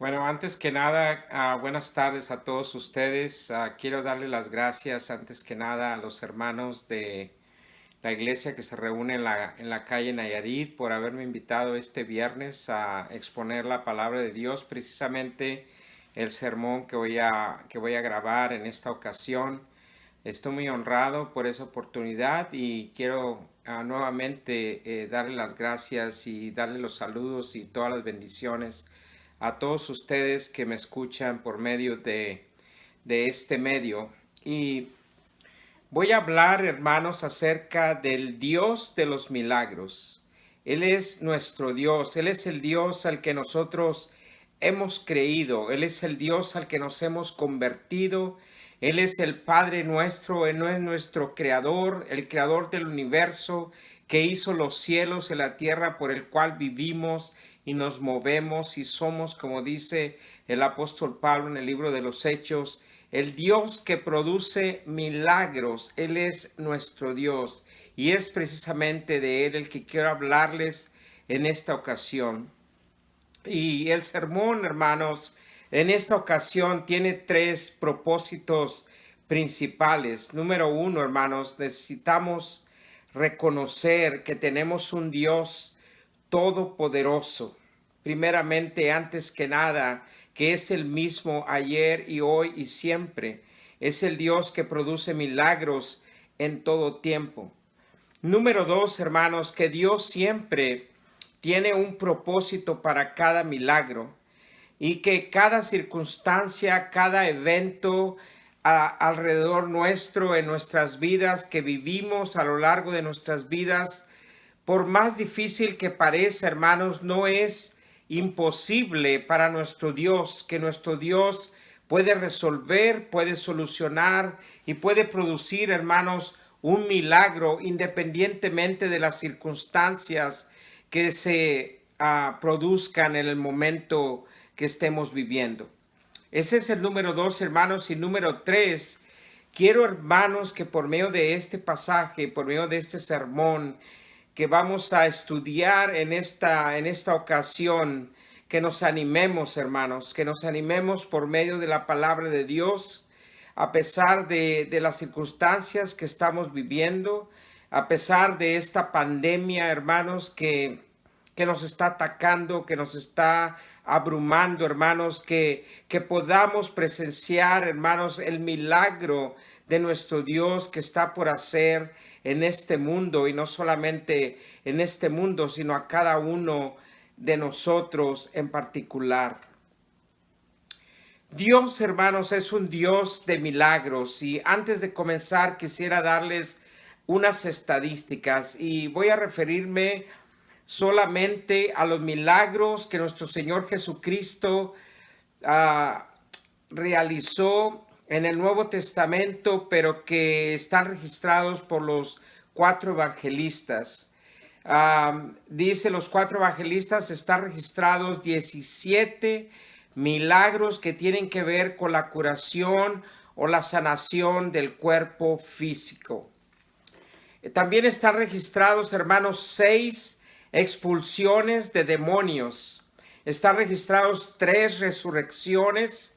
Bueno, antes que nada, buenas tardes a todos ustedes. Quiero darle las gracias antes que nada a los hermanos de la iglesia que se reúne en la calle Nayarit por haberme invitado este viernes a exponer la palabra de Dios, precisamente el sermón que voy a grabar en esta ocasión. Estoy muy honrado por esa oportunidad y quiero nuevamente darle las gracias y darle los saludos y todas las bendiciones a todos ustedes que me escuchan por medio de este medio. Y voy a hablar, hermanos, acerca del Dios de los milagros. Él es nuestro Dios, Él es el Dios al que nosotros hemos creído, Él es el Dios al que nos hemos convertido, Él es el Padre nuestro, Él no es nuestro Creador, el Creador del universo, que hizo los cielos y la tierra por el cual vivimos y nos movemos y somos, como dice el apóstol Pablo en el libro de los Hechos, el Dios que produce milagros. Él es nuestro Dios y es precisamente de Él el que quiero hablarles en esta ocasión. Y el sermón, hermanos, en esta ocasión tiene tres propósitos principales. Número uno, hermanos, necesitamos reconocer que tenemos un Dios todopoderoso. Primeramente, antes que nada, que es el mismo ayer y hoy y siempre. Es el Dios que produce milagros en todo tiempo. Número dos, hermanos, que Dios siempre tiene un propósito para cada milagro y que cada circunstancia, cada evento alrededor nuestro, en nuestras vidas que vivimos a lo largo de nuestras vidas, por más difícil que parezca, hermanos, no es imposible para nuestro Dios, que nuestro Dios puede resolver, puede solucionar y puede producir, hermanos, un milagro independientemente de las circunstancias que se produzcan en el momento que estemos viviendo. Ese es el número dos, hermanos. Y número tres, quiero, hermanos, que por medio de este pasaje, por medio de este sermón que vamos a estudiar en esta ocasión, que nos animemos, hermanos, que nos animemos por medio de la palabra de Dios, a pesar de las circunstancias que estamos viviendo, a pesar de esta pandemia, hermanos, que nos está atacando, que nos está abrumando, hermanos, que podamos presenciar, hermanos, el milagro de nuestro Dios que está por hacer en este mundo, y no solamente en este mundo, sino a cada uno de nosotros en particular. Dios, hermanos, es un Dios de milagros, y antes de comenzar quisiera darles unas estadísticas y voy a referirme solamente a los milagros que nuestro Señor Jesucristo uh, realizó en el Nuevo Testamento, pero que están registrados por los cuatro evangelistas. Dice, los cuatro evangelistas están registrados 17 milagros que tienen que ver con la curación o la sanación del cuerpo físico. También están registrados, hermanos, 6 expulsiones de demonios. Están registrados 3 resurrecciones.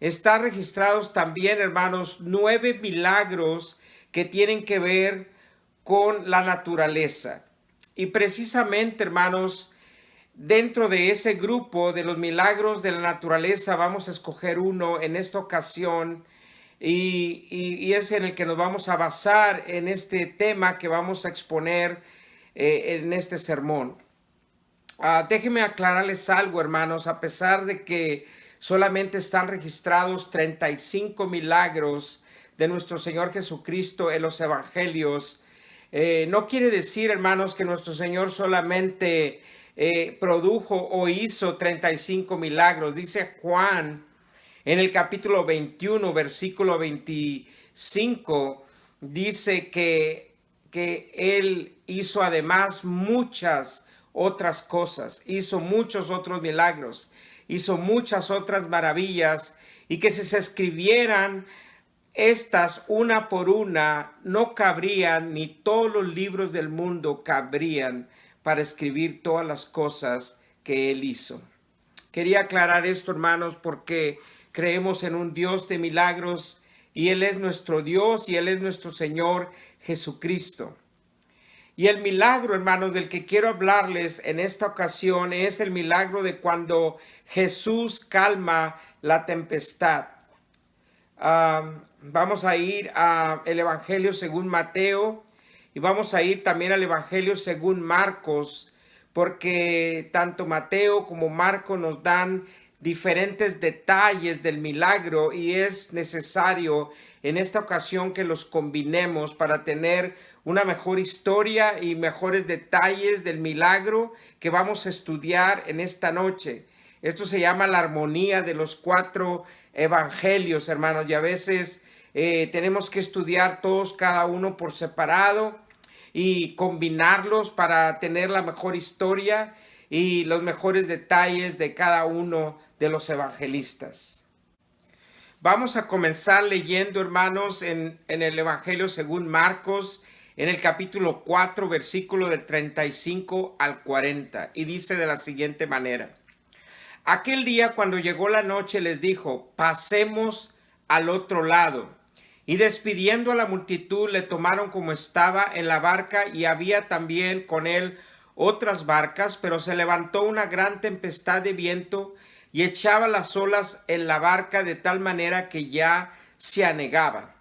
Están registrados también, hermanos, 9 milagros que tienen que ver con la naturaleza. Y precisamente, hermanos, dentro de ese grupo de los milagros de la naturaleza vamos a escoger uno en esta ocasión, y es en el que nos vamos a basar en este tema que vamos a exponer en este sermón. Déjenme aclararles algo, hermanos. A pesar de que solamente están registrados 35 milagros de nuestro Señor Jesucristo en los evangelios, no quiere decir, hermanos, que nuestro Señor solamente produjo o hizo 35 milagros. Dice Juan en el capítulo 21, versículo 25, dice que Él hizo además muchas otras cosas, hizo muchos otros milagros, hizo muchas otras maravillas, y que si se escribieran estas una por una, no cabrían, ni todos los libros del mundo cabrían para escribir todas las cosas que Él hizo. Quería aclarar esto, hermanos, porque creemos en un Dios de milagros y Él es nuestro Dios y Él es nuestro Señor Jesucristo. Y el milagro, hermanos, del que quiero hablarles en esta ocasión es el milagro de cuando Jesús calma la tempestad. Vamos a ir al Evangelio según Mateo y vamos a ir también al Evangelio según Marcos, porque tanto Mateo como Marcos nos dan diferentes detalles del milagro y es necesario en esta ocasión que los combinemos para tener una mejor historia y mejores detalles del milagro que vamos a estudiar en esta noche. Esto se llama la armonía de los 4 evangelios, hermanos, y a veces tenemos que estudiar todos, cada uno por separado y combinarlos para tener la mejor historia y los mejores detalles de cada uno de los evangelistas. Vamos a comenzar leyendo, hermanos, en el Evangelio según Marcos, en el capítulo 4, versículo del 35 al 40, y dice de la siguiente manera: Aquel día, cuando llegó la noche, les dijo: pasemos al otro lado. Y despidiendo a la multitud, le tomaron como estaba en la barca, y había también con él otras barcas, pero se levantó una gran tempestad de viento y echaba las olas en la barca de tal manera que ya se anegaba.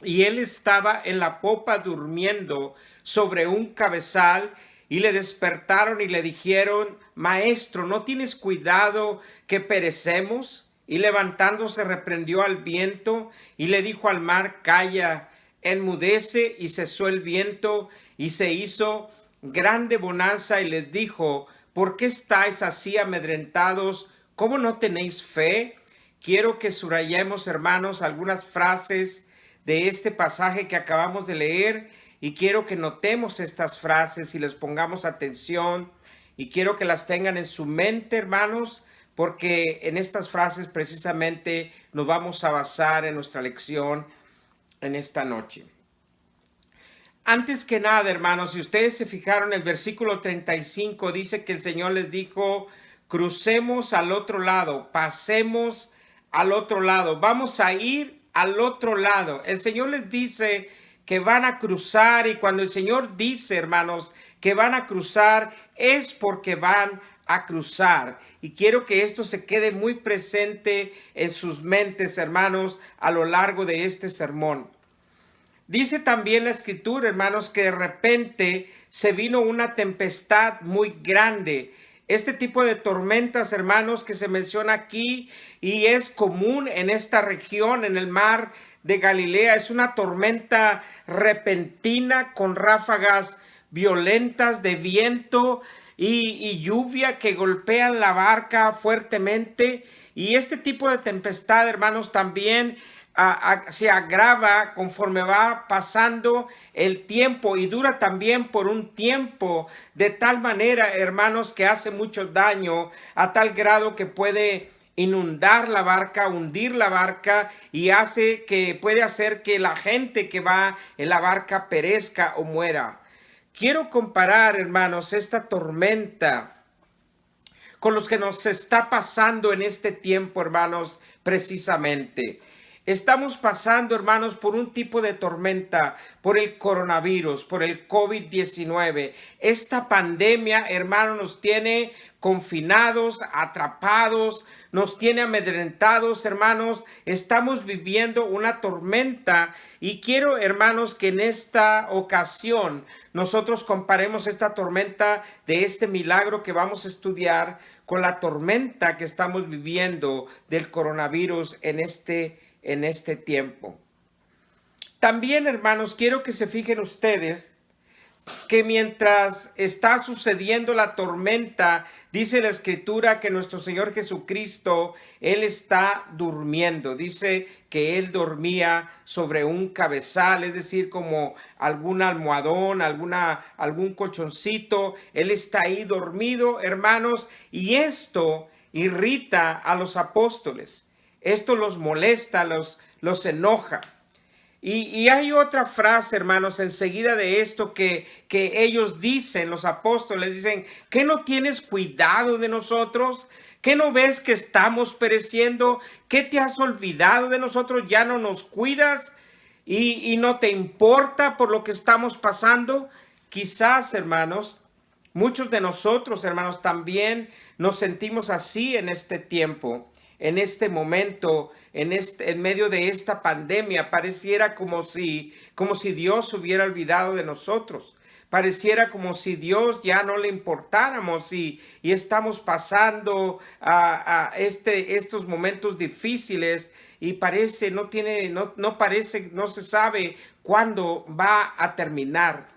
Y él estaba en la popa durmiendo sobre un cabezal, y le despertaron y le dijeron: Maestro, ¿no tienes cuidado que perecemos? Y levantándose reprendió al viento y le dijo al mar: Calla, enmudece. Y cesó el viento y se hizo grande bonanza, y les dijo: ¿Por qué estáis así amedrentados? ¿Cómo no tenéis fe? Quiero que subrayemos, hermanos, algunas frases de este pasaje que acabamos de leer, y quiero que notemos estas frases y les pongamos atención, y quiero que las tengan en su mente, hermanos, porque en estas frases precisamente nos vamos a basar en nuestra lección en esta noche. Antes que nada, hermanos, si ustedes se fijaron, el versículo 35 dice que el Señor les dijo: crucemos al otro lado, pasemos al otro lado, vamos a ir al otro lado. El Señor les dice que van a cruzar, y cuando el Señor dice, hermanos, que van a cruzar, es porque van a cruzar. Y quiero que esto se quede muy presente en sus mentes, hermanos, a lo largo de este sermón. Dice también la Escritura, hermanos, que de repente se vino una tempestad muy grande. Este tipo de tormentas, hermanos, que se menciona aquí y es común en esta región, en el mar de Galilea, es una tormenta repentina con ráfagas violentas de viento y lluvia que golpean la barca fuertemente. Y este tipo de tempestad, hermanos, también se agrava conforme va pasando el tiempo y dura también por un tiempo, de tal manera, hermanos, que hace mucho daño a tal grado que puede inundar la barca, hundir la barca, y puede hacer que la gente que va en la barca perezca o muera. Quiero comparar, hermanos, esta tormenta con los que nos está pasando en este tiempo, hermanos, precisamente. Estamos pasando, hermanos, por un tipo de tormenta, por el coronavirus, por el COVID-19. Esta pandemia, hermanos, nos tiene confinados, atrapados, nos tiene amedrentados, hermanos. Estamos viviendo una tormenta, y quiero, hermanos, que en esta ocasión nosotros comparemos esta tormenta de este milagro que vamos a estudiar con la tormenta que estamos viviendo del coronavirus en este tiempo. También, hermanos, quiero que se fijen ustedes que mientras está sucediendo la tormenta, dice la Escritura que nuestro Señor Jesucristo, Él está durmiendo. Dice que Él dormía sobre un cabezal, es decir, como algún almohadón, algún colchoncito. Él está ahí dormido, hermanos, y esto irrita a los apóstoles. Esto los molesta, los enoja. Y hay otra frase, hermanos, enseguida de esto que ellos dicen, los apóstoles dicen: ¿qué no tienes cuidado de nosotros? ¿Qué no ves que estamos pereciendo? ¿Qué te has olvidado de nosotros? ¿Ya no nos cuidas y no te importa por lo que estamos pasando? Quizás, hermanos, muchos de nosotros, hermanos, también nos sentimos así en este tiempo, en este momento, en medio de esta pandemia. Pareciera como si Dios se hubiera olvidado de nosotros. Pareciera como si Dios ya no le importáramos y estamos pasando a estos momentos difíciles y parece, no se sabe cuándo va a terminar.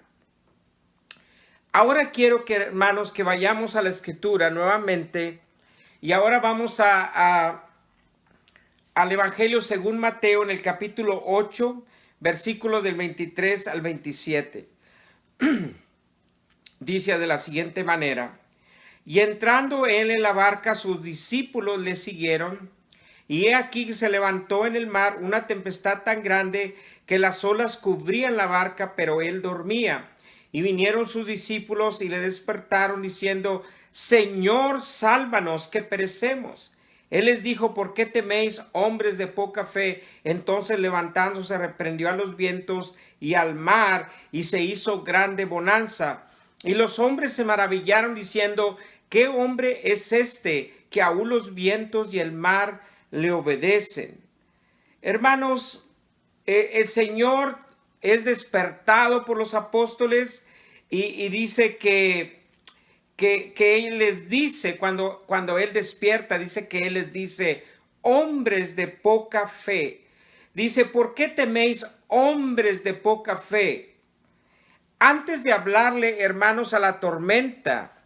Ahora quiero que, hermanos, que vayamos a la Escritura nuevamente y ahora vamos al Evangelio según Mateo en el capítulo 8, versículo del 23 al 27. Dice de la siguiente manera: y entrando él en la barca, sus discípulos le siguieron, y he aquí que se levantó en el mar una tempestad tan grande que las olas cubrían la barca, pero él dormía. Y vinieron sus discípulos y le despertaron diciendo: Señor, sálvanos, que perecemos. Él les dijo: ¿por qué teméis, hombres de poca fe? Entonces levantándose reprendió a los vientos y al mar, y se hizo grande bonanza. Y los hombres se maravillaron diciendo: ¿qué hombre es este que aún los vientos y el mar le obedecen? Hermanos, el Señor es despertado por los apóstoles y dice que Él les dice, cuando Él despierta, dice que Él les dice: hombres de poca fe. Dice: ¿por qué teméis, hombres de poca fe? Antes de hablarle, hermanos, a la tormenta,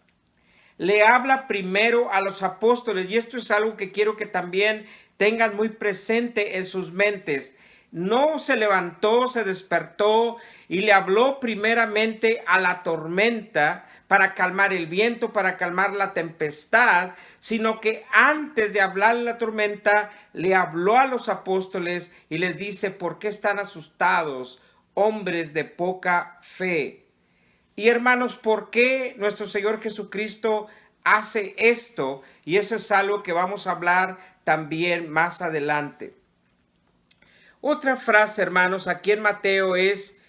le habla primero a los apóstoles, y esto es algo que quiero que también tengan muy presente en sus mentes. No se levantó, se despertó y le habló primeramente a la tormenta para calmar el viento, para calmar la tempestad, sino que antes de hablarle a la tormenta, le habló a los apóstoles y les dice: ¿por qué están asustados, hombres de poca fe? Y hermanos, ¿por qué nuestro Señor Jesucristo hace esto? Y eso es algo que vamos a hablar también más adelante. Otra frase, hermanos, aquí en Mateo es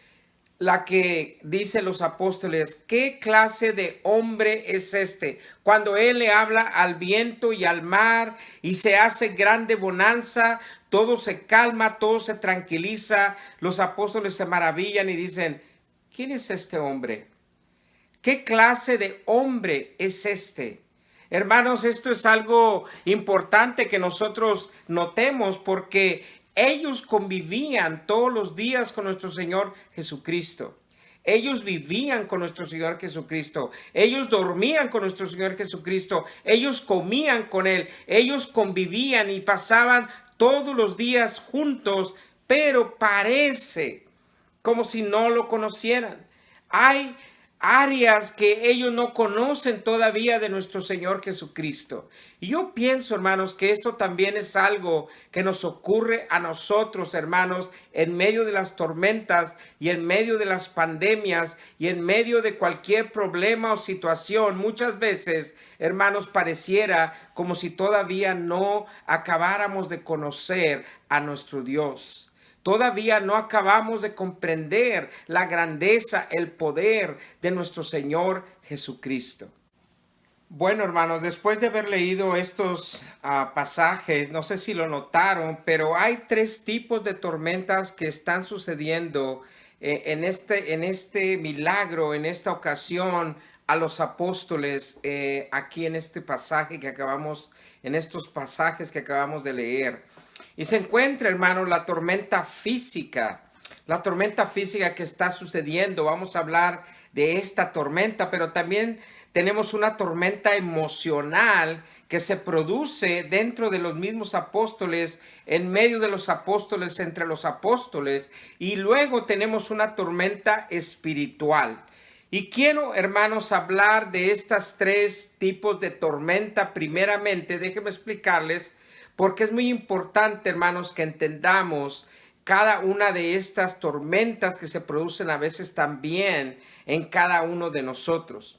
la que dice los apóstoles: ¿qué clase de hombre es este? Cuando él le habla al viento y al mar y se hace grande bonanza, todo se calma, todo se tranquiliza. Los apóstoles se maravillan y dicen: ¿quién es este hombre? ¿Qué clase de hombre es este? Hermanos, esto es algo importante que nosotros notemos, porque ellos convivían todos los días con nuestro Señor Jesucristo. Ellos vivían con nuestro Señor Jesucristo. Ellos dormían con nuestro Señor Jesucristo. Ellos comían con Él. Ellos convivían y pasaban todos los días juntos, pero parece como si no lo conocieran. Hay áreas que ellos no conocen todavía de nuestro Señor Jesucristo. Y yo pienso, hermanos, que esto también es algo que nos ocurre a nosotros, hermanos, en medio de las tormentas y en medio de las pandemias y en medio de cualquier problema o situación. Muchas veces, hermanos, pareciera como si todavía no acabáramos de conocer a nuestro Dios. Todavía no acabamos de comprender la grandeza, el poder de nuestro Señor Jesucristo. Bueno, hermanos, después de haber leído estos pasajes, no sé si lo notaron, pero hay tres tipos de tormentas que están sucediendo en este milagro, en esta ocasión, a los apóstoles, aquí en este pasaje que en estos pasajes que acabamos de leer. Y se encuentra, hermanos, la tormenta física que está sucediendo. Vamos a hablar de esta tormenta, pero también tenemos una tormenta emocional que se produce dentro de los mismos apóstoles, en medio de los apóstoles, entre los apóstoles, y luego tenemos una tormenta espiritual. Y quiero, hermanos, hablar de estas tres tipos de tormenta. Primeramente, déjenme explicarles, porque es muy importante, hermanos, que entendamos cada una de estas tormentas que se producen a veces también en cada uno de nosotros.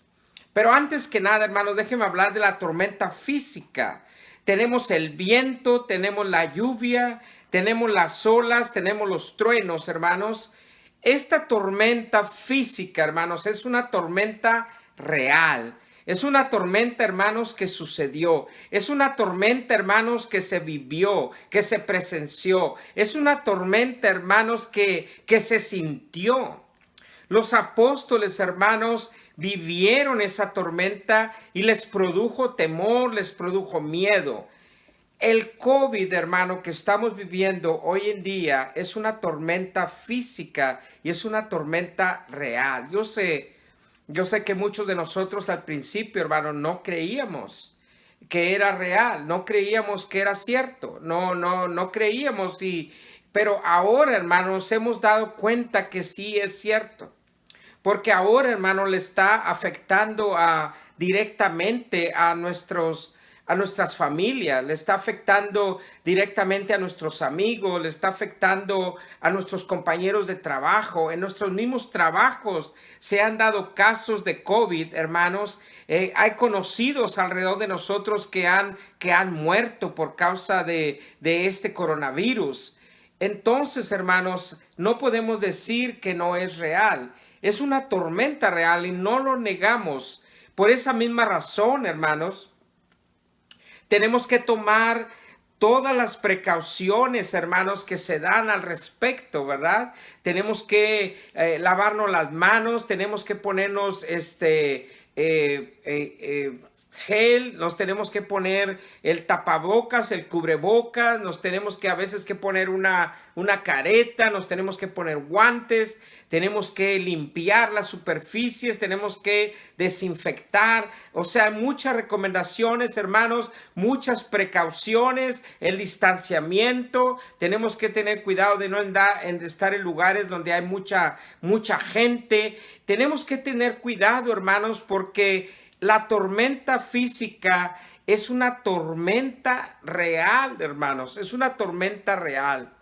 Pero antes que nada, hermanos, déjenme hablar de la tormenta física. Tenemos el viento, tenemos la lluvia, tenemos las olas, tenemos los truenos, hermanos. Esta tormenta física, hermanos, es una tormenta real. Es una tormenta, hermanos, que sucedió. Es una tormenta, hermanos, que se vivió, que se presenció. Es una tormenta, hermanos, que se sintió. Los apóstoles, hermanos, vivieron esa tormenta y les produjo temor, les produjo miedo. El COVID, hermano, que estamos viviendo hoy en día es una tormenta física y es una tormenta real. Yo sé que muchos de nosotros al principio, hermano, no creíamos que era real, no creíamos que era cierto, no creíamos pero ahora, hermano, nos hemos dado cuenta que sí es cierto. Porque ahora, hermano, le está afectando directamente a nuestras familias, le está afectando directamente a nuestros amigos, le está afectando a nuestros compañeros de trabajo. En nuestros mismos trabajos se han dado casos de COVID, hermanos. Hay conocidos alrededor de nosotros que han muerto por causa de este coronavirus. Entonces, hermanos, no podemos decir que no es real. Es una tormenta real y no lo negamos. Por esa misma razón, hermanos, tenemos que tomar todas las precauciones, hermanos, que se dan al respecto, ¿verdad? Tenemos que lavarnos las manos, tenemos que ponernos gel, nos tenemos que poner el tapabocas, el cubrebocas, nos tenemos que a veces que poner una careta, nos tenemos que poner guantes, tenemos que limpiar las superficies, tenemos que desinfectar. O sea, muchas recomendaciones, hermanos, muchas precauciones, el distanciamiento. Tenemos que tener cuidado de no estar en lugares donde hay mucha gente. Tenemos que tener cuidado, hermanos, porque la tormenta física es una tormenta real, hermanos, es una tormenta real.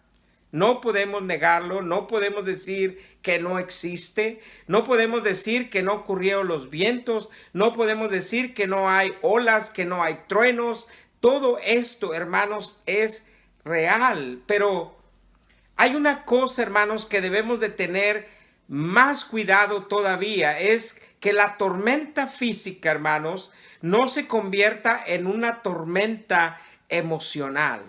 No podemos negarlo, no podemos decir que no existe, no podemos decir que no ocurrieron los vientos, no podemos decir que no hay olas, que no hay truenos. Todo esto, hermanos, es real, pero hay una cosa, hermanos, que debemos de tener más cuidado todavía, es que la tormenta física, hermanos, no se convierta en una tormenta emocional.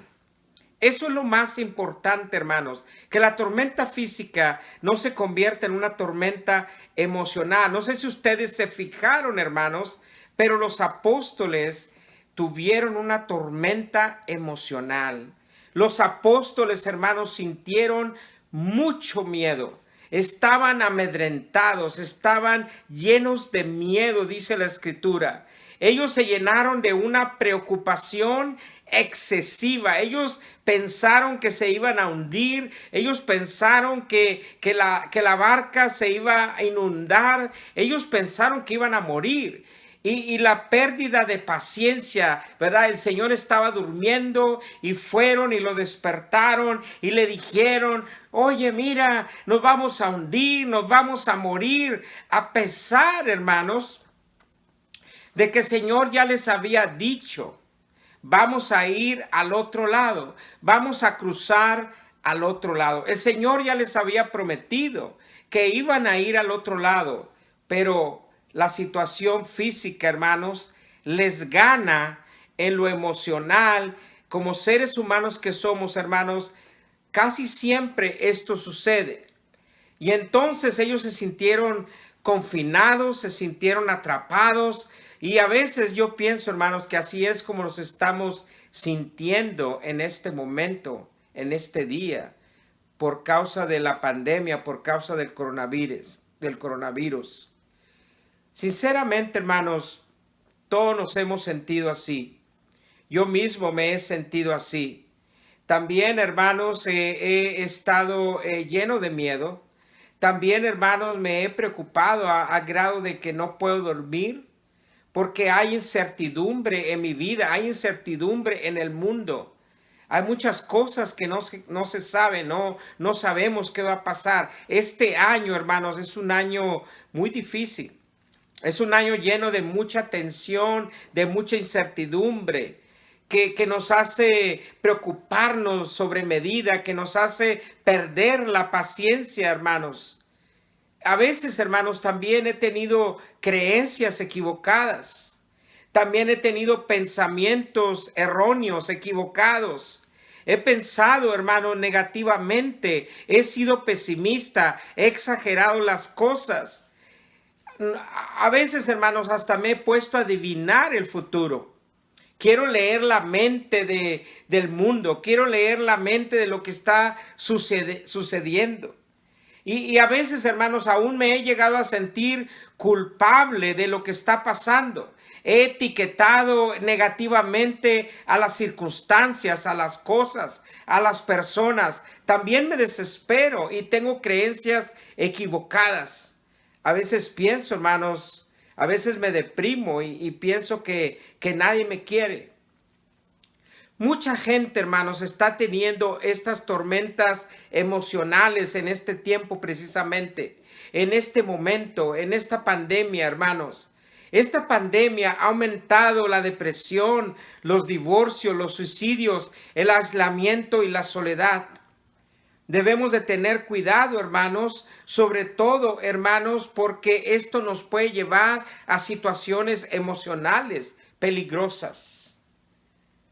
Eso es lo más importante, hermanos, que la tormenta física no se convierta en una tormenta emocional. No sé si ustedes se fijaron, hermanos, pero los apóstoles tuvieron una tormenta emocional. Los apóstoles, hermanos, sintieron mucho miedo. Estaban amedrentados, estaban llenos de miedo, dice la Escritura. Ellos se llenaron de una preocupación excesiva. Ellos pensaron que se iban a hundir. Ellos pensaron que la barca se iba a inundar. Ellos pensaron que iban a morir. Y la pérdida de paciencia, ¿verdad? El Señor estaba durmiendo y fueron y lo despertaron y le dijeron: oye, mira, nos vamos a hundir, nos vamos a morir. A pesar, hermanos, de que el Señor ya les había dicho: vamos a ir al otro lado, vamos a cruzar al otro lado. El Señor ya les había prometido que iban a ir al otro lado, pero la situación física, hermanos, les gana en lo emocional. Como seres humanos que somos, hermanos, casi siempre esto sucede. Y entonces ellos se sintieron confinados, se sintieron atrapados. Y a veces yo pienso, hermanos, que así es como nos estamos sintiendo en este momento, en este día, por causa de la pandemia, por causa del coronavirus. Sinceramente, hermanos, todos nos hemos sentido así. Yo mismo me he sentido así. También, hermanos, he estado lleno de miedo. También, hermanos, me he preocupado a grado de que no puedo dormir porque hay incertidumbre en mi vida, hay incertidumbre en el mundo. Hay muchas cosas que no se saben, no sabemos qué va a pasar. Este año, hermanos, es un año muy difícil. Es un año lleno de mucha tensión, de mucha incertidumbre, que nos hace preocuparnos sobre medida, que nos hace perder la paciencia, hermanos. A veces, hermanos, también he tenido creencias equivocadas. También he tenido pensamientos erróneos, equivocados. He pensado, hermano, negativamente. He sido pesimista. He exagerado las cosas. A veces, hermanos, hasta me he puesto a adivinar el futuro. Quiero leer la mente del mundo. Quiero leer la mente de lo que está sucediendo. Y a veces, hermanos, aún me he llegado a sentir culpable de lo que está pasando. He etiquetado negativamente a las circunstancias, a las cosas, a las personas. También me desespero y tengo creencias equivocadas. A veces pienso, hermanos, a veces me deprimo y pienso que nadie me quiere. Mucha gente, hermanos, está teniendo estas tormentas emocionales en este tiempo precisamente, en este momento, en esta pandemia, hermanos. Esta pandemia ha aumentado la depresión, los divorcios, los suicidios, el aislamiento y la soledad. Debemos de tener cuidado, hermanos, sobre todo, hermanos, porque esto nos puede llevar a situaciones emocionales peligrosas.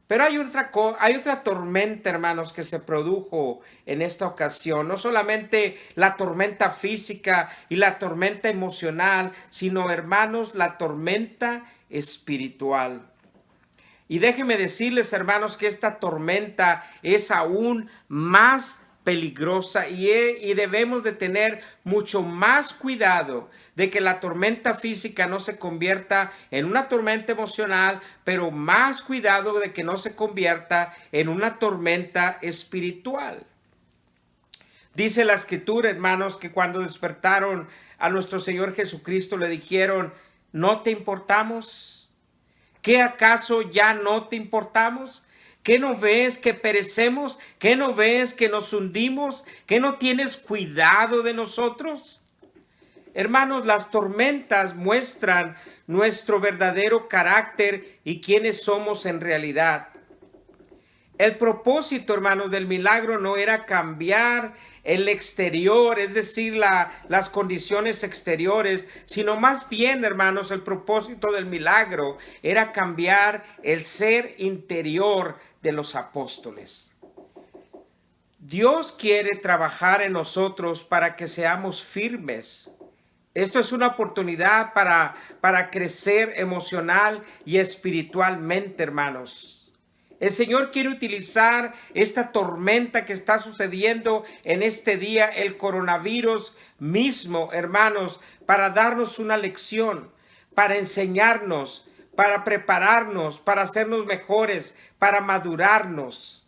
Pero hay otra tormenta, hermanos, que se produjo en esta ocasión. No solamente la tormenta física y la tormenta emocional, sino, hermanos, la tormenta espiritual. Y déjenme decirles, hermanos, que esta tormenta es aún más peligrosa y debemos de tener mucho más cuidado de que la tormenta física no se convierta en una tormenta emocional, pero más cuidado de que no se convierta en una tormenta espiritual. Dice la Escritura, hermanos, que cuando despertaron a nuestro Señor Jesucristo le dijeron, ¿no te importamos? ¿Qué acaso ya no te importamos? ¿Qué no ves que perecemos? ¿Qué no ves que nos hundimos? ¿Qué no tienes cuidado de nosotros? Hermanos, las tormentas muestran nuestro verdadero carácter y quiénes somos en realidad. El propósito, hermanos, del milagro no era cambiar el exterior, es decir, las condiciones exteriores, sino más bien, hermanos, el propósito del milagro era cambiar el ser interior de los apóstoles. Dios quiere trabajar en nosotros para que seamos firmes. Esto es una oportunidad para crecer emocional y espiritualmente, hermanos. El Señor quiere utilizar esta tormenta que está sucediendo en este día, el coronavirus mismo, hermanos, para darnos una lección, para enseñarnos, para prepararnos, para hacernos mejores, para madurarnos.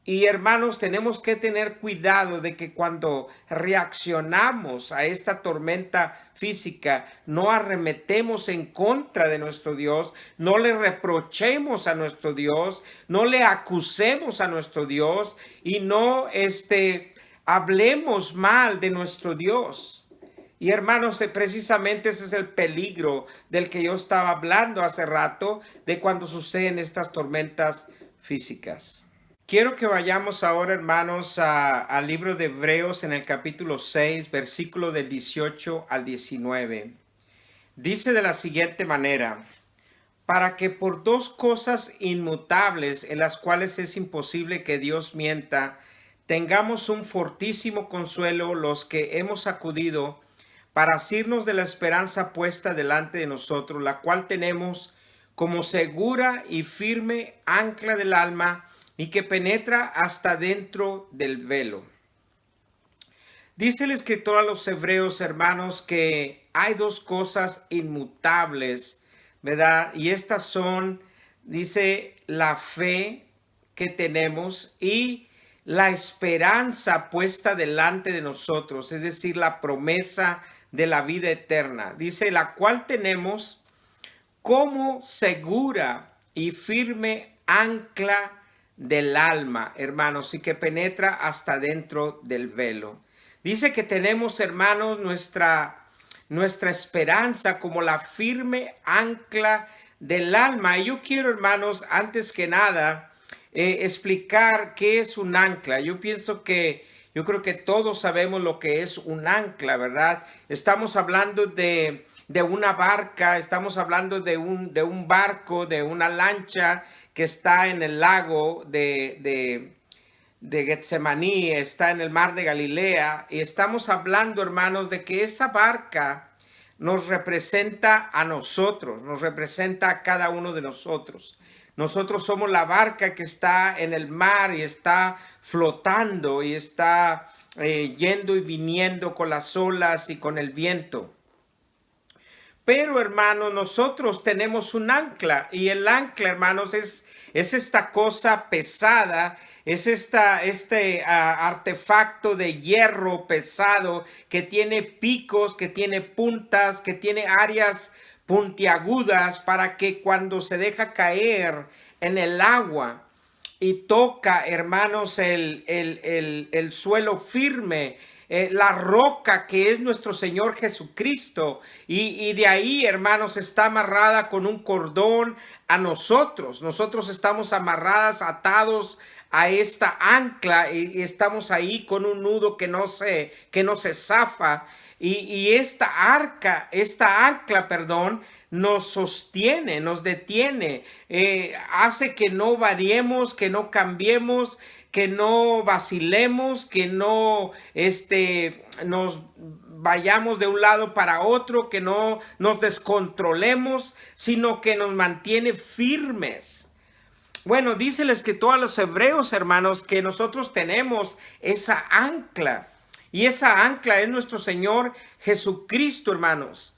Y hermanos, tenemos que tener cuidado de que cuando reaccionamos a esta tormenta física, no arremetemos en contra de nuestro Dios, no le reprochemos a nuestro Dios, no le acusemos a nuestro Dios y no hablemos mal de nuestro Dios. Y hermanos, precisamente ese es el peligro del que yo estaba hablando hace rato, de cuando suceden estas tormentas físicas. Quiero que vayamos ahora, hermanos, al libro de Hebreos en el capítulo 6, versículo del 18 al 19. Dice de la siguiente manera, para que por dos cosas inmutables en las cuales es imposible que Dios mienta, tengamos un fortísimo consuelo los que hemos acudido para asirnos de la esperanza puesta delante de nosotros, la cual tenemos como segura y firme ancla del alma, y que penetra hasta dentro del velo. Dice el escritor a los hebreos, hermanos, que hay dos cosas inmutables, ¿verdad? Y estas son, dice, la fe que tenemos y la esperanza puesta delante de nosotros, es decir, la promesa de la vida eterna. Dice, la cual tenemos como segura y firme ancla del alma, hermanos, y que penetra hasta dentro del velo. Dice que tenemos, hermanos, nuestra esperanza como la firme ancla del alma. Y yo quiero, hermanos, antes que nada, explicar qué es un ancla. Yo creo que todos sabemos lo que es un ancla, ¿verdad? Estamos hablando de una barca, estamos hablando de un barco, de una lancha que está en el lago de Getsemaní, está en el mar de Galilea, y estamos hablando, hermanos, de que esa barca nos representa a nosotros, nos representa a cada uno de nosotros. Nosotros somos la barca que está en el mar y está flotando y está yendo y viniendo con las olas y con el viento. Pero, hermanos, nosotros tenemos un ancla, y el ancla, hermanos, es esta cosa pesada, es este artefacto de hierro pesado que tiene picos, que tiene puntas, que tiene áreas puntiagudas para que cuando se deja caer en el agua y toca, hermanos, el suelo firme, la roca que es nuestro Señor Jesucristo, y de ahí, hermanos, está amarrada con un cordón a nosotros. Nosotros estamos amarradas, atados a esta ancla, y estamos ahí con un nudo que no se zafa, y esta ancla, perdón, nos sostiene, nos detiene, hace que no variemos, que no cambiemos, que no vacilemos, que no nos vayamos de un lado para otro, que no nos descontrolemos, sino que nos mantiene firmes. Bueno, dice el escritor a los hebreos, hermanos, que nosotros tenemos esa ancla, y esa ancla es nuestro Señor Jesucristo, hermanos.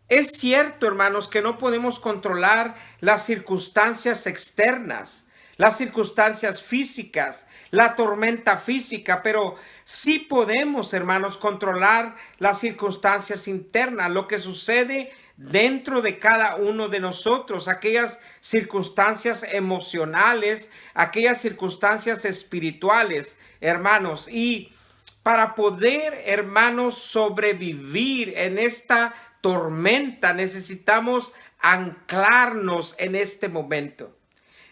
Es cierto, hermanos, que no podemos controlar las circunstancias externas, las circunstancias físicas, la tormenta física, pero sí podemos, hermanos, controlar las circunstancias internas, lo que sucede dentro de cada uno de nosotros, aquellas circunstancias emocionales, aquellas circunstancias espirituales, hermanos. Y para poder, hermanos, sobrevivir en esta tormenta, necesitamos anclarnos en este momento.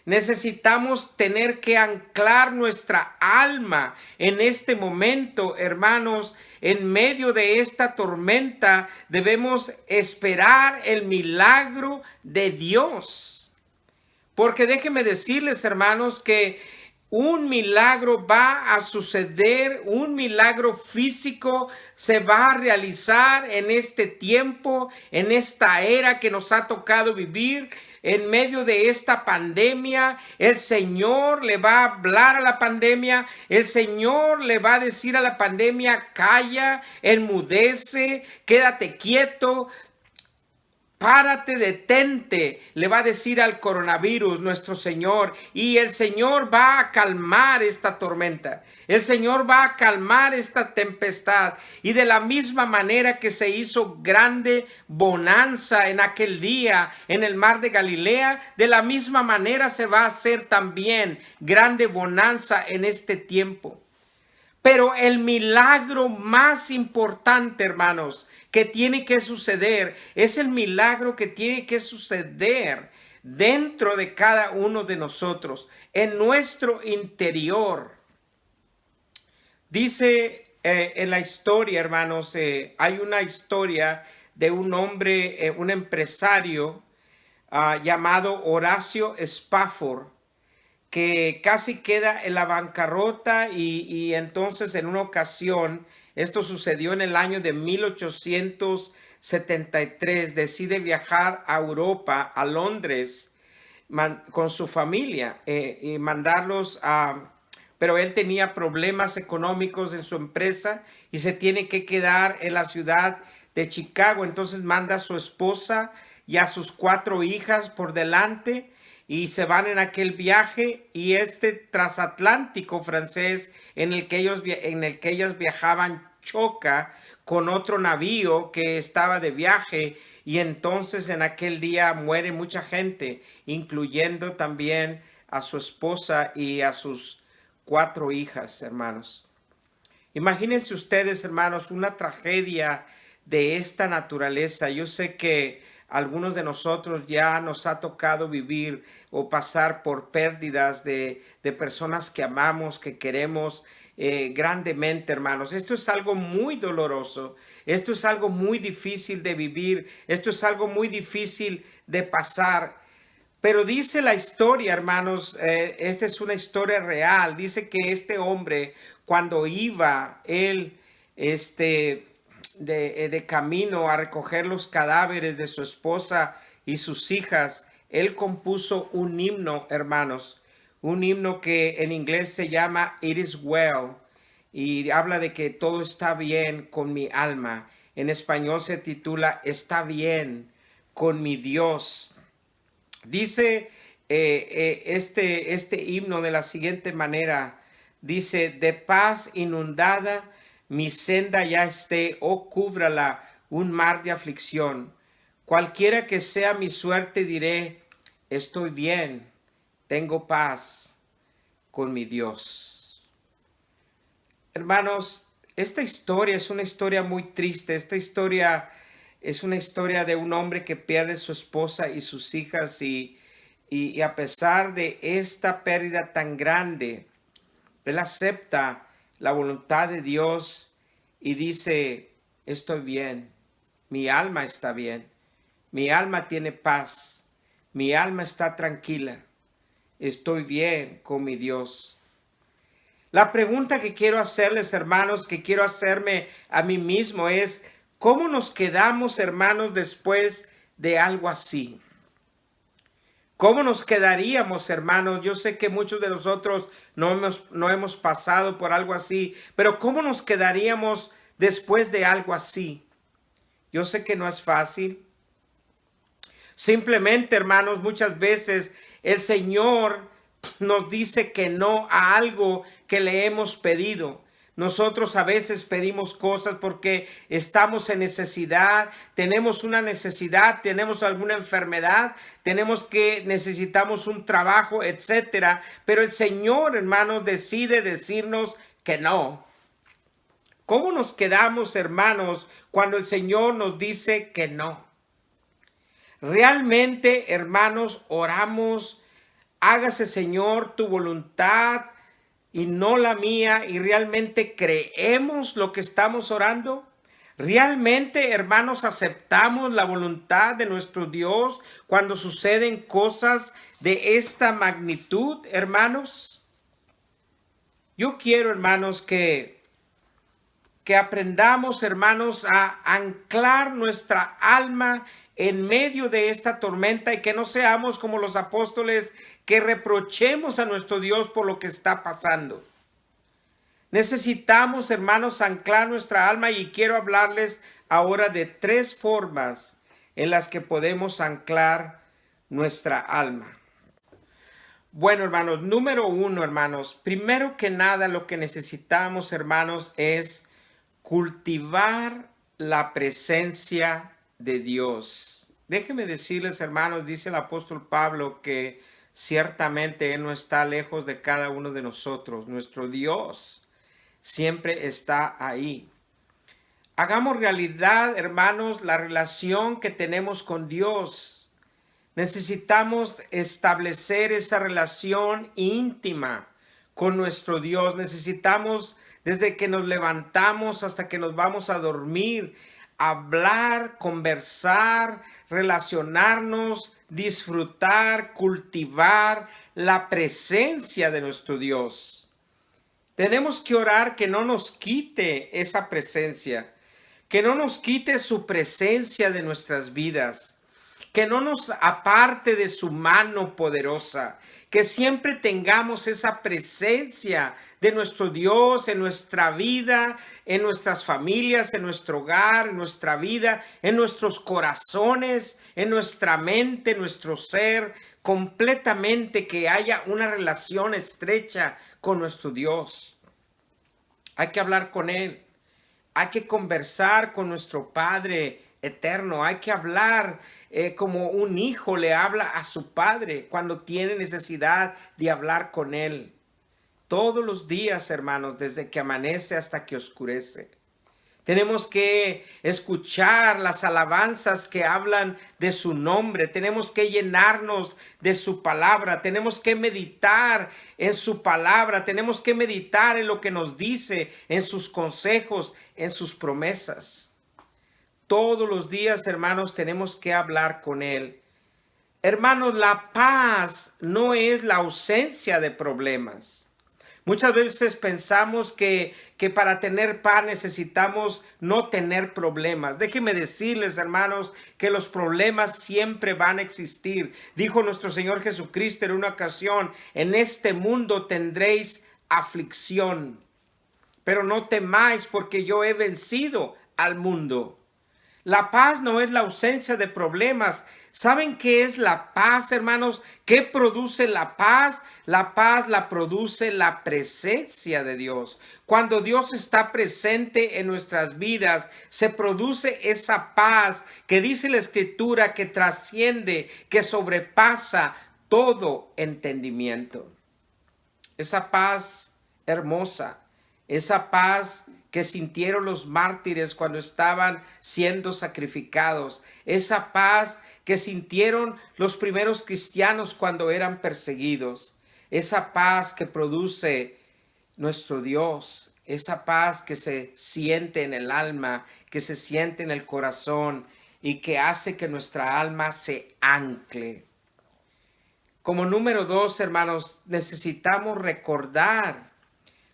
Necesitamos tener que anclar nuestra alma en este momento, hermanos. En medio de esta tormenta debemos esperar el milagro de Dios. Porque déjenme decirles, hermanos, que un milagro va a suceder, un milagro físico se va a realizar en este tiempo, en esta era que nos ha tocado vivir. En medio de esta pandemia, el Señor le va a hablar a la pandemia, el Señor le va a decir a la pandemia: calla, enmudece, quédate quieto. Párate, detente, le va a decir al coronavirus nuestro Señor, y el Señor va a calmar esta tormenta. El Señor va a calmar esta tempestad, y de la misma manera que se hizo grande bonanza en aquel día en el mar de Galilea, de la misma manera se va a hacer también grande bonanza en este tiempo. Pero el milagro más importante, hermanos, que tiene que suceder, es el milagro que tiene que suceder dentro de cada uno de nosotros, en nuestro interior. Dice en la historia, hermanos, hay una historia de un hombre, un empresario llamado Horacio Spafford, que casi queda en la bancarrota, y entonces en una ocasión, esto sucedió en el año de 1873, decide viajar a Europa, a Londres, con su familia, y mandarlos a... Pero él tenía problemas económicos en su empresa y se tiene que quedar en la ciudad de Chicago. Entonces manda a su esposa y a sus 4 hijas por delante, y se van en aquel viaje, y este transatlántico francés en el que ellos viajaban choca con otro navío que estaba de viaje, y entonces en aquel día muere mucha gente, incluyendo también a su esposa y a sus 4 hijas, hermanos. Imagínense ustedes, hermanos, una tragedia de esta naturaleza. Yo sé que algunos de nosotros ya nos ha tocado vivir o pasar por pérdidas de personas que amamos, que queremos grandemente, hermanos. Esto es algo muy doloroso. Esto es algo muy difícil de vivir. Esto es algo muy difícil de pasar. Pero dice la historia, hermanos, esta es una historia real. Dice que este hombre, cuando iba él, de camino a recoger los cadáveres de su esposa y sus hijas, él compuso un himno, hermanos, un himno que en inglés se llama It is Well, y habla de que todo está bien con mi alma. En español se titula Está bien con mi Dios. Dice este himno de la siguiente manera. Dice: de paz inundada mi senda ya esté, oh cúbrala un mar de aflicción. Cualquiera que sea mi suerte diré, estoy bien, tengo paz con mi Dios. Hermanos, esta historia es una historia muy triste. Esta historia es una historia de un hombre que pierde a su esposa y sus hijas y a pesar de esta pérdida tan grande, él acepta la voluntad de Dios y dice, estoy bien, mi alma está bien, mi alma tiene paz, mi alma está tranquila, estoy bien con mi Dios. La pregunta que quiero hacerles, hermanos, que quiero hacerme a mí mismo es, ¿cómo nos quedamos, hermanos, después de algo así? ¿Cómo nos quedaríamos, hermanos? Yo sé que muchos de nosotros no hemos pasado por algo así, pero ¿cómo nos quedaríamos después de algo así? Yo sé que no es fácil. Simplemente, hermanos, muchas veces el Señor nos dice que no a algo que le hemos pedido. Nosotros a veces pedimos cosas porque estamos en necesidad, tenemos una necesidad, tenemos alguna enfermedad, necesitamos un trabajo, etcétera. Pero el Señor, hermanos, decide decirnos que no. ¿Cómo nos quedamos, hermanos, cuando el Señor nos dice que no? Realmente, hermanos, oramos, hágase, Señor, tu voluntad y no la mía, y realmente creemos lo que estamos orando. Realmente, hermanos, aceptamos la voluntad de nuestro Dios cuando suceden cosas de esta magnitud, hermanos. Yo quiero, hermanos, que aprendamos, hermanos, a anclar nuestra alma en medio de esta tormenta y que no seamos como los apóstoles que reprochemos a nuestro Dios por lo que está pasando. Necesitamos, hermanos, anclar nuestra alma y quiero hablarles ahora de 3 formas en las que podemos anclar nuestra alma. Bueno, hermanos, número 1, hermanos, primero que nada lo que necesitamos, hermanos, es cultivar la presencia de Dios. Déjenme decirles, hermanos, dice el apóstol Pablo, que ciertamente Él no está lejos de cada uno de nosotros. Nuestro Dios siempre está ahí. Hagamos realidad, hermanos, la relación que tenemos con Dios. Necesitamos establecer esa relación íntima con nuestro Dios. Necesitamos, desde que nos levantamos hasta que nos vamos a dormir, hablar, conversar, relacionarnos, disfrutar, cultivar la presencia de nuestro Dios. Tenemos que orar que no nos quite esa presencia, que no nos quite su presencia de nuestras vidas, que no nos aparte de su mano poderosa, que siempre tengamos esa presencia de nuestro Dios en nuestra vida, en nuestras familias, en nuestro hogar, en nuestra vida, en nuestros corazones, en nuestra mente, en nuestro ser, completamente, que haya una relación estrecha con nuestro Dios. Hay que hablar con Él. Hay que conversar con nuestro Padre eterno. Hay que hablar como un hijo le habla a su padre cuando tiene necesidad de hablar con él. Todos los días, hermanos, desde que amanece hasta que oscurece. Tenemos que escuchar las alabanzas que hablan de su nombre. Tenemos que llenarnos de su palabra. Tenemos que meditar en su palabra. Tenemos que meditar en lo que nos dice, en sus consejos, en sus promesas. Todos los días, hermanos, tenemos que hablar con Él. Hermanos, la paz no es la ausencia de problemas. Muchas veces pensamos que para tener paz necesitamos no tener problemas. Déjenme decirles, hermanos, que los problemas siempre van a existir. Dijo nuestro Señor Jesucristo en una ocasión: en este mundo tendréis aflicción, pero no temáis, porque yo he vencido al mundo. La paz no es la ausencia de problemas. ¿Saben qué es la paz, hermanos? ¿Qué produce la paz? La paz la produce la presencia de Dios. Cuando Dios está presente en nuestras vidas, se produce esa paz que dice la Escritura que trasciende, que sobrepasa todo entendimiento. Esa paz hermosa, esa paz que sintieron los mártires cuando estaban siendo sacrificados, esa paz que sintieron los primeros cristianos cuando eran perseguidos, esa paz que produce nuestro Dios, esa paz que se siente en el alma, que se siente en el corazón y que hace que nuestra alma se ancle. Como número 2, hermanos, necesitamos recordar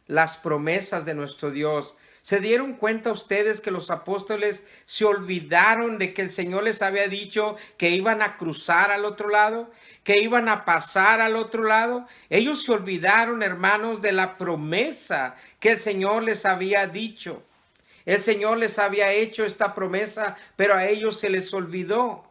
las promesas de nuestro Dios. ¿Se dieron cuenta ustedes que los apóstoles se olvidaron de que el Señor les había dicho que iban a cruzar al otro lado, que iban a pasar al otro lado? Ellos se olvidaron, hermanos, de la promesa que el Señor les había dicho. El Señor les había hecho esta promesa, pero a ellos se les olvidó.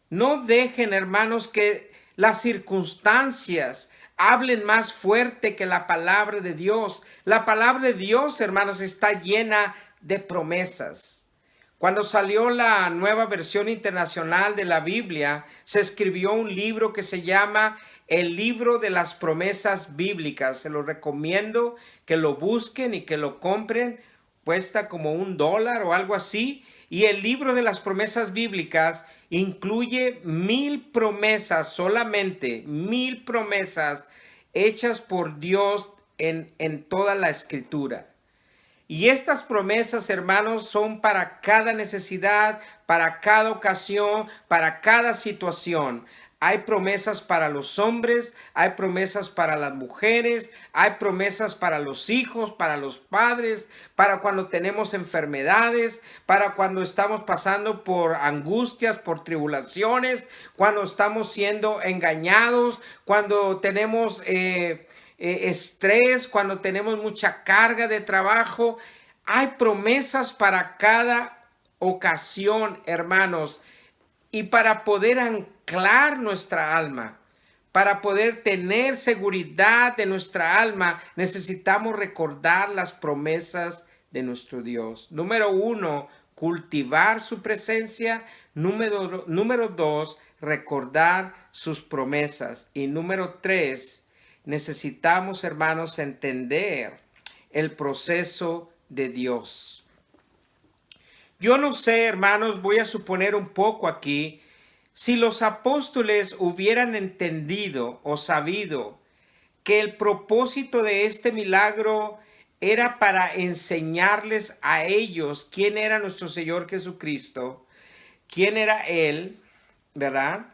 No dejen, hermanos, que las circunstancias hablen más fuerte que la palabra de Dios. La palabra de Dios, hermanos, está llena de promesas. Cuando salió la nueva versión internacional de la Biblia, se escribió un libro que se llama El Libro de las Promesas Bíblicas. Se lo recomiendo que lo busquen y que lo compren. Cuesta como $1 o algo así. Y el libro de las promesas bíblicas incluye 1000 promesas, solamente 1000 promesas hechas por Dios en toda la Escritura. Y estas promesas, hermanos, son para cada necesidad, para cada ocasión, para cada situación. Hay promesas para los hombres, hay promesas para las mujeres, hay promesas para los hijos, para los padres, para cuando tenemos enfermedades, para cuando estamos pasando por angustias, por tribulaciones, cuando estamos siendo engañados, cuando tenemos estrés, cuando tenemos mucha carga de trabajo. Hay promesas para cada ocasión, hermanos. Y para poder anclar nuestra alma, para poder tener seguridad de nuestra alma, necesitamos recordar las promesas de nuestro Dios. Número 1, cultivar su presencia. Número 2, recordar sus promesas. Y número 3, necesitamos, hermanos, entender el proceso de Dios. Yo no sé, hermanos, voy a suponer un poco aquí, si los apóstoles hubieran entendido o sabido que el propósito de este milagro era para enseñarles a ellos quién era nuestro Señor Jesucristo, quién era Él, ¿verdad?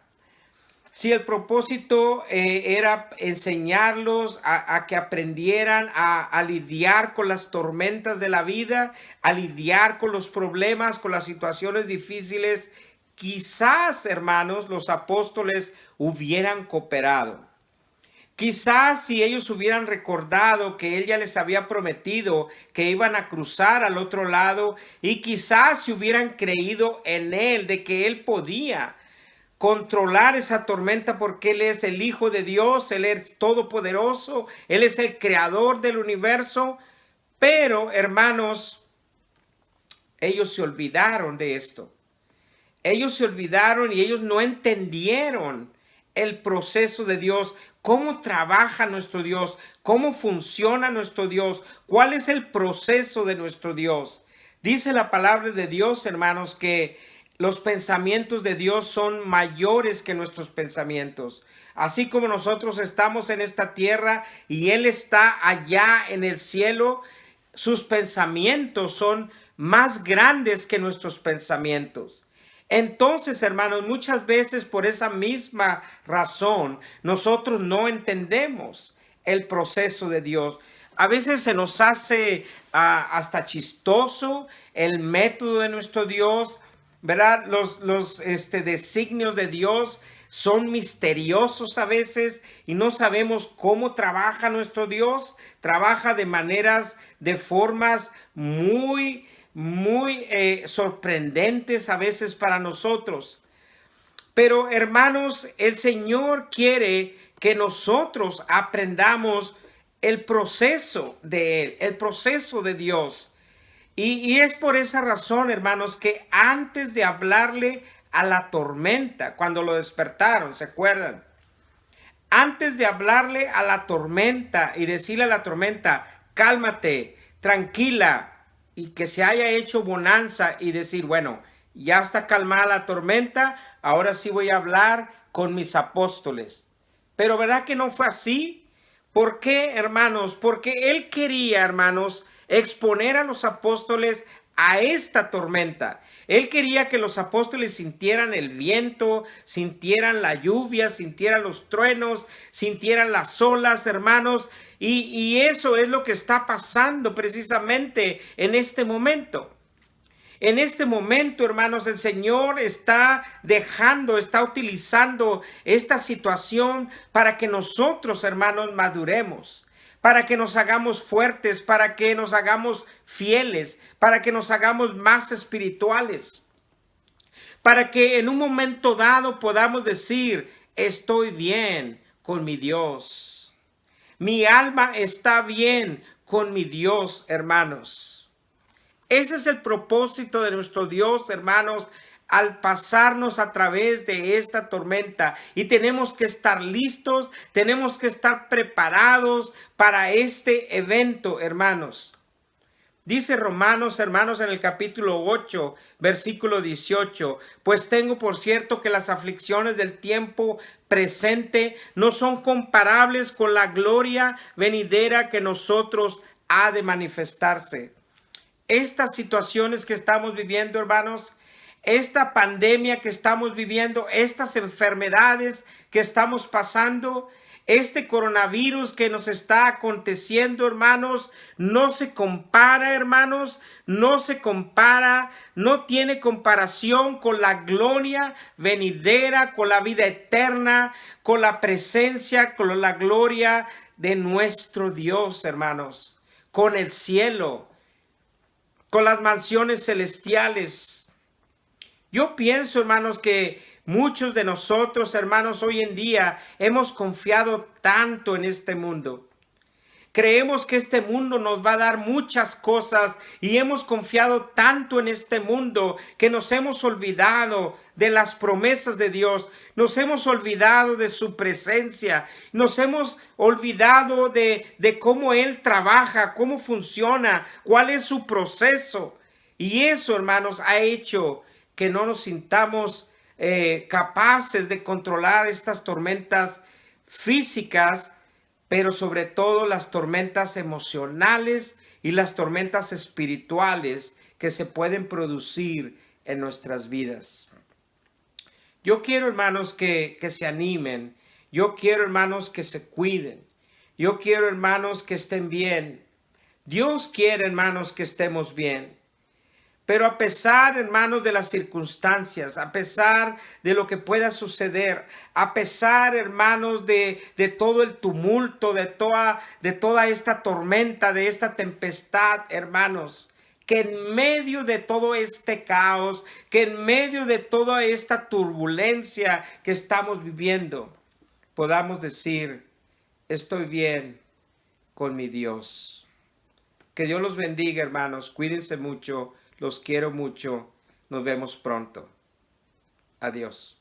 Si el propósito era enseñarlos a que aprendieran a lidiar con las tormentas de la vida, a lidiar con los problemas, con las situaciones difíciles, quizás, hermanos, los apóstoles hubieran cooperado. Quizás si ellos hubieran recordado que Él ya les había prometido que iban a cruzar al otro lado, y quizás si hubieran creído en Él, de que Él podía controlar esa tormenta porque Él es el Hijo de Dios, Él es todopoderoso, Él es el creador del universo. Pero, hermanos, ellos se olvidaron de esto. Ellos se olvidaron y ellos no entendieron el proceso de Dios, cómo trabaja nuestro Dios, cómo funciona nuestro Dios, cuál es el proceso de nuestro Dios. Dice la palabra de Dios, hermanos, que los pensamientos de Dios son mayores que nuestros pensamientos. Así como nosotros estamos en esta tierra y Él está allá en el cielo, sus pensamientos son más grandes que nuestros pensamientos. Entonces, hermanos, muchas veces por esa misma razón nosotros no entendemos el proceso de Dios. A veces se nos hace hasta chistoso el método de nuestro Dios, ¿verdad? Los designios de Dios son misteriosos a veces y no sabemos cómo trabaja nuestro Dios. Trabaja de maneras, de formas muy sorprendentes a veces para nosotros. Pero hermanos, el Señor quiere que nosotros aprendamos el proceso de Él, el proceso de Dios. Y es por esa razón, hermanos, que antes de hablarle a la tormenta, cuando lo despertaron, ¿se acuerdan? Antes de hablarle a la tormenta y decirle a la tormenta, cálmate, tranquila, y que se haya hecho bonanza y decir, bueno, ya está calmada la tormenta, ahora sí voy a hablar con mis apóstoles. Pero ¿verdad que no fue así? ¿Por qué, hermanos? Porque él quería, hermanos, exponer a los apóstoles a esta tormenta. Él quería que los apóstoles sintieran el viento, sintieran la lluvia, sintieran los truenos, sintieran las olas, hermanos. Y eso es lo que está pasando precisamente en este momento. En este momento, hermanos, el Señor está está utilizando esta situación para que nosotros, hermanos, maduremos, para que nos hagamos fuertes, para que nos hagamos fieles, para que nos hagamos más espirituales, para que en un momento dado podamos decir, estoy bien con mi Dios. Mi alma está bien con mi Dios, hermanos. Ese es el propósito de nuestro Dios, hermanos, al pasarnos a través de esta tormenta. Y tenemos que estar listos, tenemos que estar preparados para este evento, hermanos. Dice Romanos, hermanos, en el capítulo 8, versículo 18, pues tengo por cierto que las aflicciones del tiempo presente no son comparables con la gloria venidera que nosotros ha de manifestarse. Estas situaciones que estamos viviendo, hermanos, esta pandemia que estamos viviendo, estas enfermedades que estamos pasando, este coronavirus que nos está aconteciendo, hermanos, no se compara, hermanos, no se compara, no tiene comparación con la gloria venidera, con la vida eterna, con la presencia, con la gloria de nuestro Dios, hermanos, con el cielo, con las mansiones celestiales. Yo pienso, hermanos, que muchos de nosotros, hermanos, hoy en día hemos confiado tanto en este mundo. Creemos que este mundo nos va a dar muchas cosas y hemos confiado tanto en este mundo que nos hemos olvidado de las promesas de Dios, nos hemos olvidado de su presencia, nos hemos olvidado de cómo Él trabaja, cómo funciona, cuál es su proceso. Y eso, hermanos, ha hecho que no nos sintamos capaces de controlar estas tormentas físicas, pero sobre todo las tormentas emocionales y las tormentas espirituales que se pueden producir en nuestras vidas. Yo quiero, hermanos, que se animen. Yo quiero, hermanos, que se cuiden. Yo quiero, hermanos, que estén bien. Dios quiere, hermanos, que estemos bien. Pero a pesar, hermanos, de las circunstancias, a pesar de lo que pueda suceder, a pesar, hermanos, de todo el tumulto, de toda esta tormenta, de esta tempestad, hermanos, que en medio de todo este caos, que en medio de toda esta turbulencia que estamos viviendo, podamos decir, estoy bien con mi Dios. Que Dios los bendiga, hermanos. Cuídense mucho. Los quiero mucho. Nos vemos pronto. Adiós.